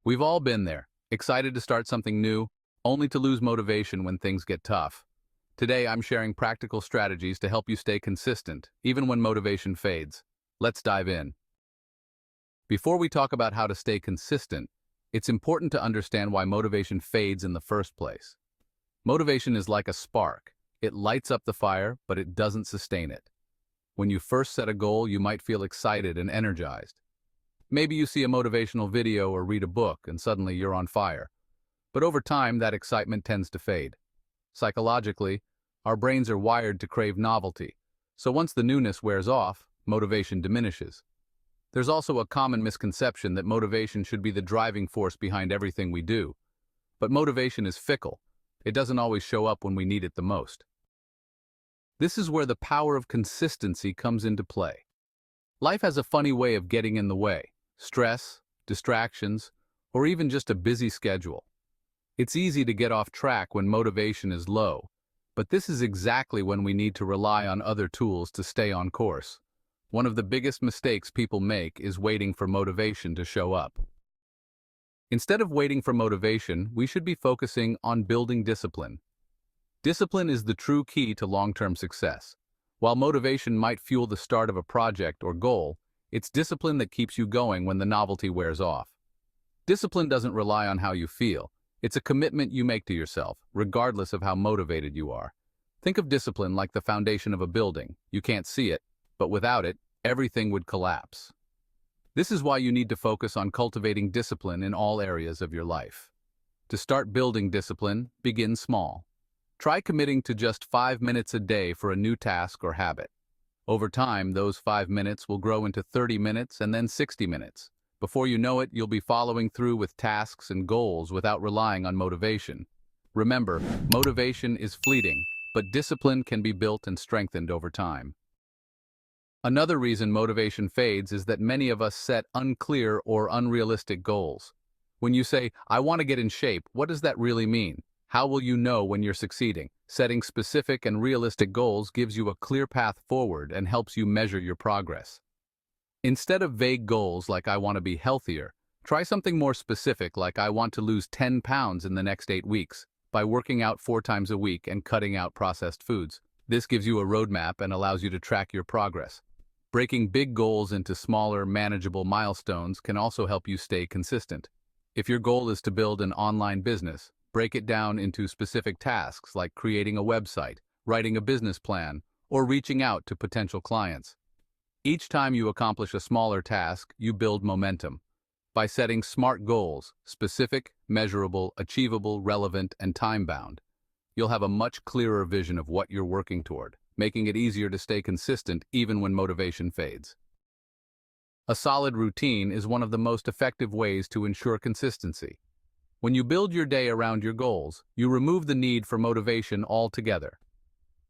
We've all been there, excited to start something new, only to lose motivation when things get tough. Today, I'm sharing practical strategies to help you stay consistent, even when motivation fades. Let's dive in. Before we talk about how to stay consistent, it's important to understand why motivation fades in the first place. Motivation is like a spark. It lights up the fire, but it doesn't sustain it. When you first set a goal, you might feel excited and energized. Maybe you see a motivational video or read a book, and suddenly you're on fire. But over time, that excitement tends to fade. Psychologically, our brains are wired to crave novelty, so once the newness wears off, motivation diminishes. There's also a common misconception that motivation should be the driving force behind everything we do. But motivation is fickle. It doesn't always show up when we need it the most. This is where the power of consistency comes into play. Life has a funny way of getting in the way. Stress, distractions, or even just a busy schedule. It's easy to get off track when motivation is low, but this is exactly when we need to rely on other tools to stay on course. One of the biggest mistakes people make is waiting for motivation to show up. Instead of waiting for motivation, we should be focusing on building discipline. Discipline is the true key to long-term success. While motivation might fuel the start of a project or goal, it's discipline that keeps you going when the novelty wears off. Discipline doesn't rely on how you feel. It's a commitment you make to yourself, regardless of how motivated you are. Think of discipline like the foundation of a building. You can't see it, but without it, everything would collapse. This is why you need to focus on cultivating discipline in all areas of your life. To start building discipline, begin small. Try committing to just 5 minutes a day for a new task or habit. Over time, those 5 minutes will grow into 30 minutes and then 60 minutes. Before you know it, you'll be following through with tasks and goals without relying on motivation. Remember, motivation is fleeting, but discipline can be built and strengthened over time. Another reason motivation fades is that many of us set unclear or unrealistic goals. When you say, "I want to get in shape," what does that really mean? How will you know when you're succeeding? Setting specific and realistic goals gives you a clear path forward and helps you measure your progress. Instead of vague goals like "I want to be healthier," try something more specific like "I want to lose 10 pounds in the next 8 weeks" by working out 4 times a week and cutting out processed foods. This gives you a roadmap and allows you to track your progress. Breaking big goals into smaller, manageable milestones can also help you stay consistent. If your goal is to build an online business, break it down into specific tasks like creating a website, writing a business plan, or reaching out to potential clients. Each time you accomplish a smaller task, you build momentum. By setting SMART goals, specific, measurable, achievable, relevant, and time-bound, you'll have a much clearer vision of what you're working toward, making it easier to stay consistent even when motivation fades. A solid routine is one of the most effective ways to ensure consistency. When you build your day around your goals, you remove the need for motivation altogether.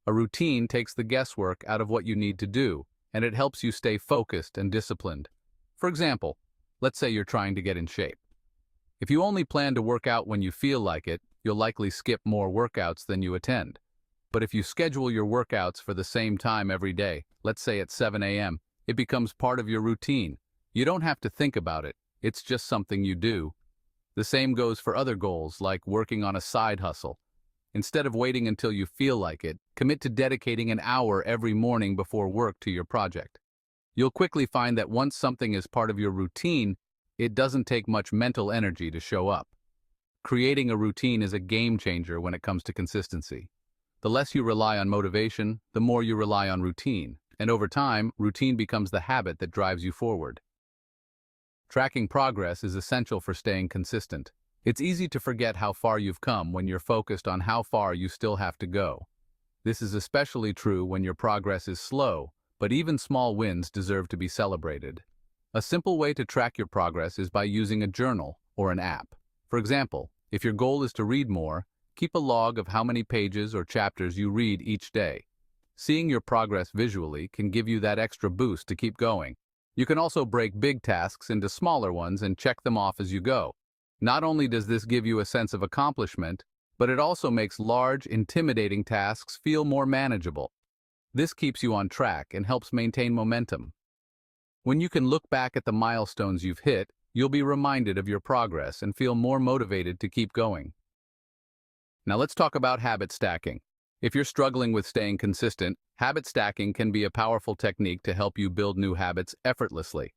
A routine takes the guesswork out of what you need to do, and it helps you stay focused and disciplined. For example, let's say you're trying to get in shape. If you only plan to work out when you feel like it, you'll likely skip more workouts than you attend. But if you schedule your workouts for the same time every day, let's say at 7 a.m., it becomes part of your routine. You don't have to think about it, it's just something you do. The same goes for other goals, like working on a side hustle. Instead of waiting until you feel like it, commit to dedicating an hour every morning before work to your project. You'll quickly find that once something is part of your routine, it doesn't take much mental energy to show up. Creating a routine is a game changer when it comes to consistency. The less you rely on motivation, the more you rely on routine, and over time, routine becomes the habit that drives you forward. Tracking progress is essential for staying consistent. It's easy to forget how far you've come when you're focused on how far you still have to go. This is especially true when your progress is slow, but even small wins deserve to be celebrated. A simple way to track your progress is by using a journal or an app. For example, if your goal is to read more, keep a log of how many pages or chapters you read each day. Seeing your progress visually can give you that extra boost to keep going. You can also break big tasks into smaller ones and check them off as you go. Not only does this give you a sense of accomplishment, but it also makes large, intimidating tasks feel more manageable. This keeps you on track and helps maintain momentum. When you can look back at the milestones you've hit, you'll be reminded of your progress and feel more motivated to keep going. Now let's talk about habit stacking. If you're struggling with staying consistent, habit stacking can be a powerful technique to help you build new habits effortlessly.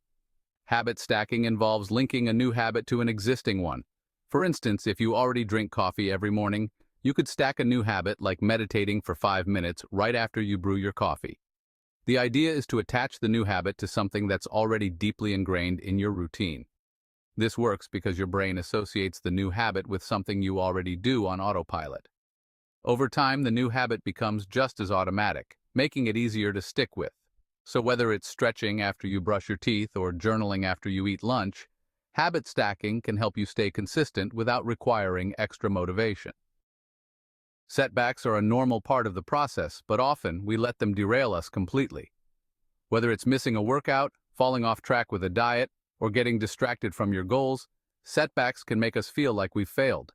Habit stacking involves linking a new habit to an existing one. For instance, if you already drink coffee every morning, you could stack a new habit like meditating for 5 minutes right after you brew your coffee. The idea is to attach the new habit to something that's already deeply ingrained in your routine. This works because your brain associates the new habit with something you already do on autopilot. Over time, the new habit becomes just as automatic, making it easier to stick with. So whether it's stretching after you brush your teeth or journaling after you eat lunch, habit stacking can help you stay consistent without requiring extra motivation. Setbacks are a normal part of the process, but often we let them derail us completely. Whether it's missing a workout, falling off track with a diet, or getting distracted from your goals, setbacks can make us feel like we've failed.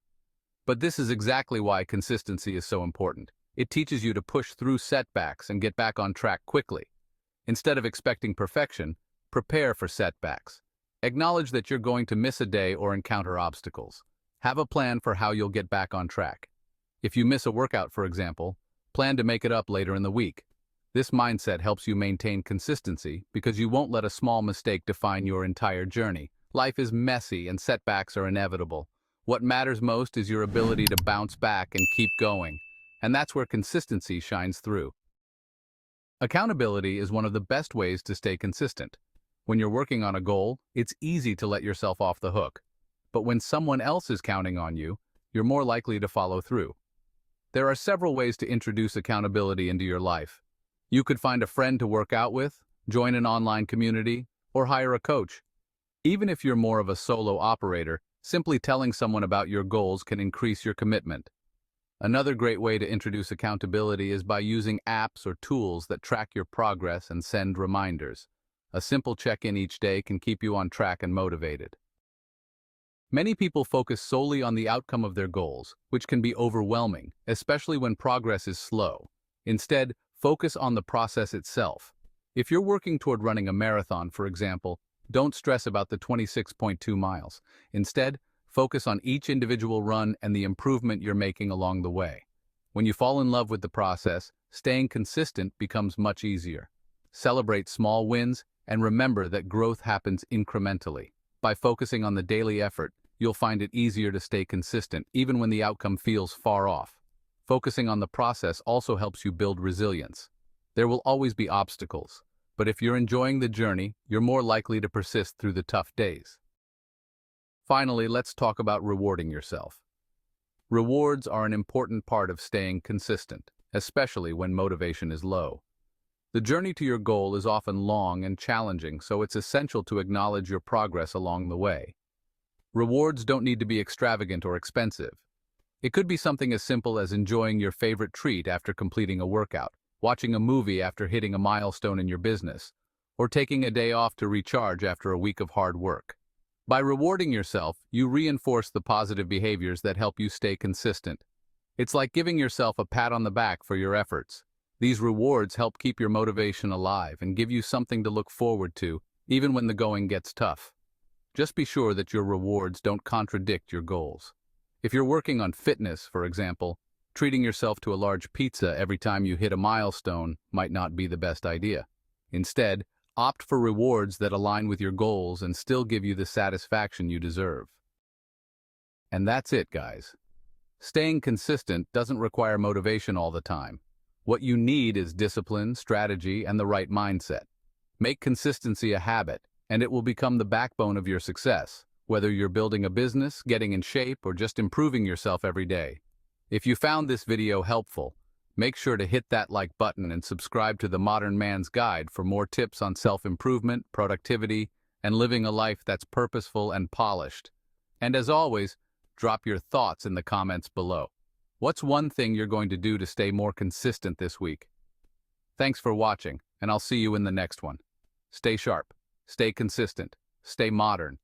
But this is exactly why consistency is so important. It teaches you to push through setbacks and get back on track quickly. Instead of expecting perfection, prepare for setbacks. Acknowledge that you're going to miss a day or encounter obstacles. Have a plan for how you'll get back on track. If you miss a workout, for example, plan to make it up later in the week. This mindset helps you maintain consistency because you won't let a small mistake define your entire journey. Life is messy and setbacks are inevitable. What matters most is your ability to bounce back and keep going, and that's where consistency shines through. Accountability is one of the best ways to stay consistent. When you're working on a goal, it's easy to let yourself off the hook. But when someone else is counting on you, you're more likely to follow through. There are several ways to introduce accountability into your life. You could find a friend to work out with, join an online community, or hire a coach. Even if you're more of a solo operator, simply telling someone about your goals can increase your commitment. Another great way to introduce accountability is by using apps or tools that track your progress and send reminders. A simple check-in each day can keep you on track and motivated. Many people focus solely on the outcome of their goals, which can be overwhelming, especially when progress is slow. Instead, focus on the process itself. If you're working toward running a marathon, for example, don't stress about the 26.2 miles. Instead, focus on each individual run and the improvement you're making along the way. When you fall in love with the process, staying consistent becomes much easier. Celebrate small wins and remember that growth happens incrementally. By focusing on the daily effort, you'll find it easier to stay consistent even when the outcome feels far off. Focusing on the process also helps you build resilience. There will always be obstacles, but if you're enjoying the journey, you're more likely to persist through the tough days. Finally, let's talk about rewarding yourself. Rewards are an important part of staying consistent, especially when motivation is low. The journey to your goal is often long and challenging, so it's essential to acknowledge your progress along the way. Rewards don't need to be extravagant or expensive. It could be something as simple as enjoying your favorite treat after completing a workout, watching a movie after hitting a milestone in your business, or taking a day off to recharge after a week of hard work. By rewarding yourself, you reinforce the positive behaviors that help you stay consistent. It's like giving yourself a pat on the back for your efforts. These rewards help keep your motivation alive and give you something to look forward to, even when the going gets tough. Just be sure that your rewards don't contradict your goals. If you're working on fitness, for example, treating yourself to a large pizza every time you hit a milestone might not be the best idea. Instead, opt for rewards that align with your goals and still give you the satisfaction you deserve. And that's it, guys. Staying consistent doesn't require motivation all the time. What you need is discipline, strategy, and the right mindset. Make consistency a habit, and it will become the backbone of your success, whether you're building a business, getting in shape, or just improving yourself every day. If you found this video helpful, make sure to hit that like button and subscribe to The Modern Man's Guide for more tips on self-improvement, productivity, and living a life that's purposeful and polished. And as always, drop your thoughts in the comments below. What's one thing you're going to do to stay more consistent this week? Thanks for watching, and I'll see you in the next one. Stay sharp, stay consistent, stay modern,